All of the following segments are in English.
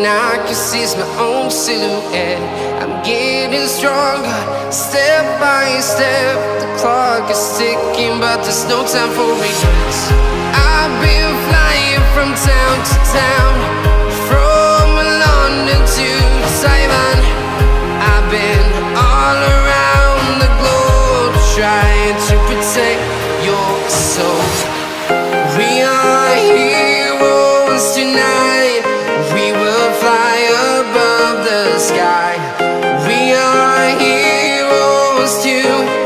I can see is my own silhouette. I'm getting stronger, step by step. The clock is ticking, but there's no time for regrets. I've been flying from town to town, from London to Taiwan. I've been all around the globe, trying to protect your soul. We are heroes tonight. We will fly above the sky. We are heroes tonight.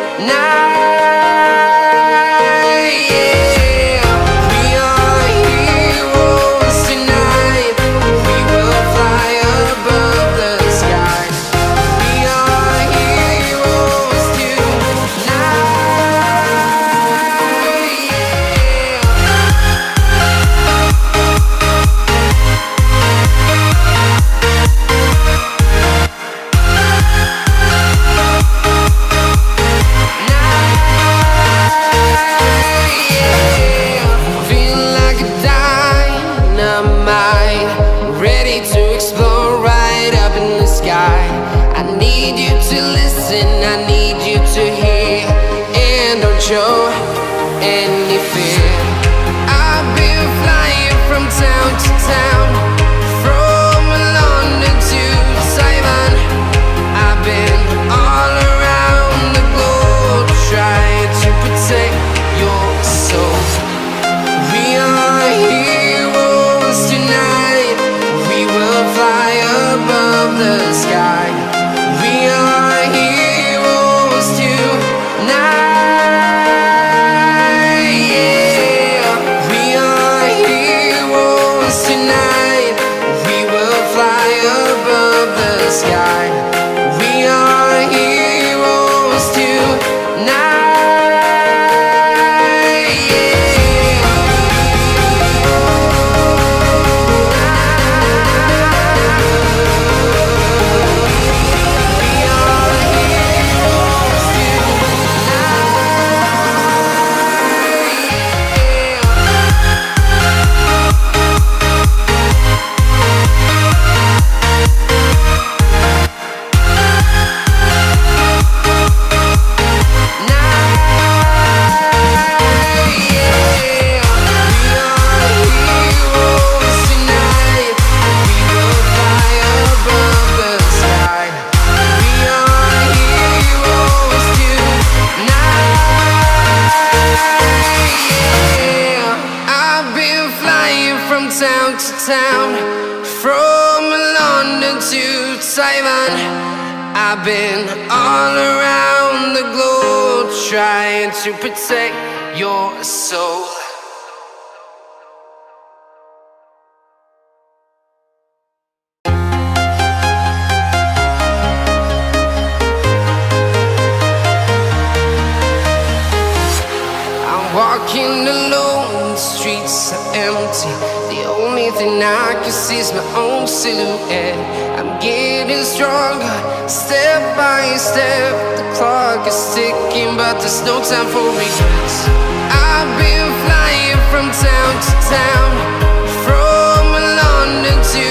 Yeah. We are heroes tonight. We will fly above the sky. We are heroes tonight. Show any fear. I've been flying from town to town, from London to Taiwan. I've been all around the globe, trying to protect your soul. We are heroes tonight. We will fly above the sky. We are heroes tonight. Sky. We are heroes tonight. Yeah. We are heroes town to town, from London to Taiwan. I've been all around the globe, trying to protect your soul. I'm walking alone, the streets are empty. The only thing I can see is my own silhouette. I'm getting stronger, step by step. The clock is ticking, but there's no time for regrets. I've been flying from town to town, from London to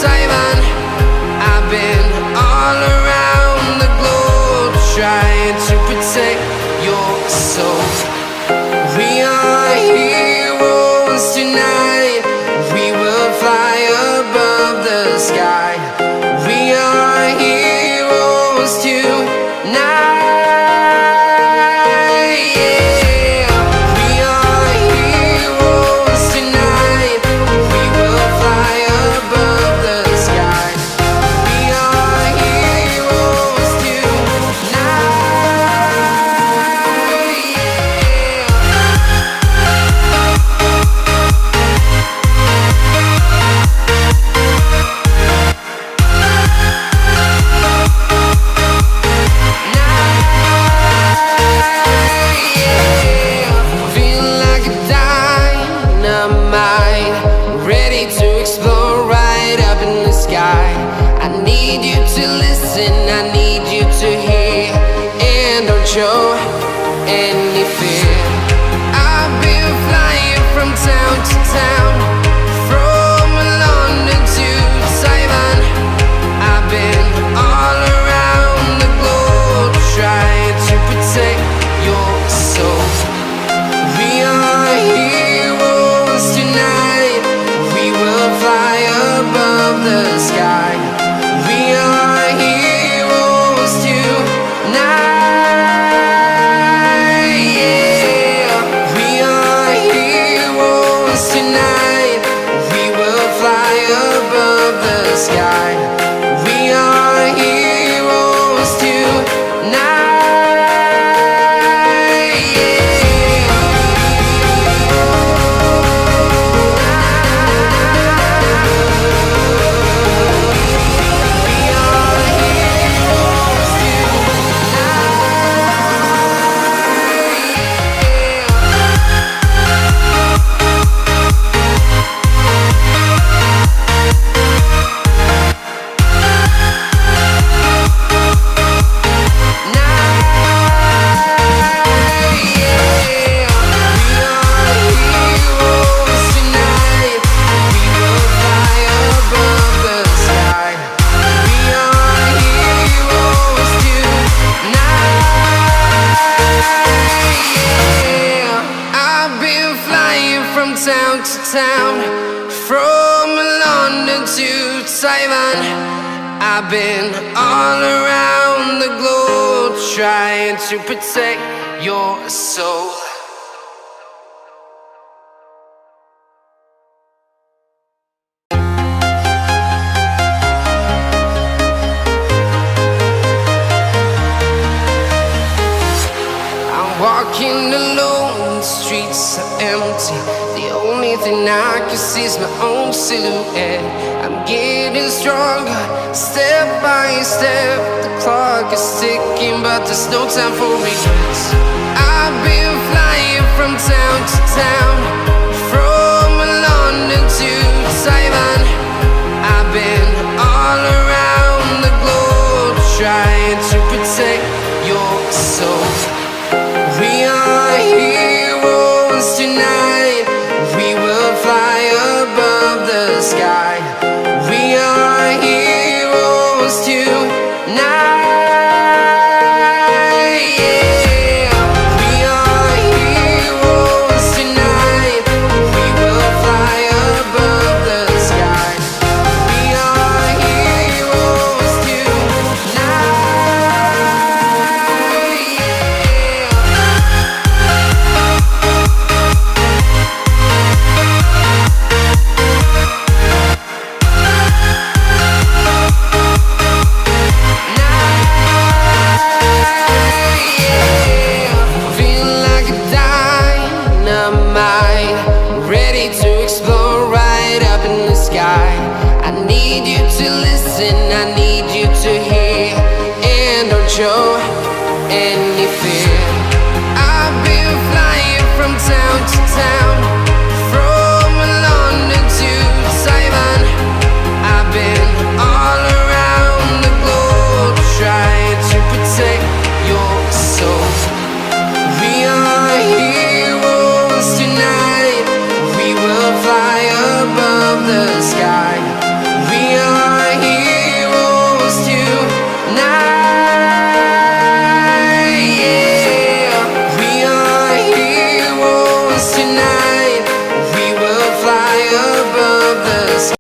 Taiwan. I've been all around the globe, trying to protect your soul. We are heroes tonight. We will fly above the sky. We are heroes tonight. Yeah. We are heroes tonight. We will fly above the sky. We are heroes tonight. I need you to listen, I need you to hear, and don't show any fear. I've been flying from town to town, from London to Taiwan. Simon. I've been all around the globe trying to protect your soul. Walking alone, the streets are empty. The only thing I can see is my own silhouette. I'm getting stronger, step by step. The clock is ticking, but there's no time for regrets. I've been flying from town to town, from London to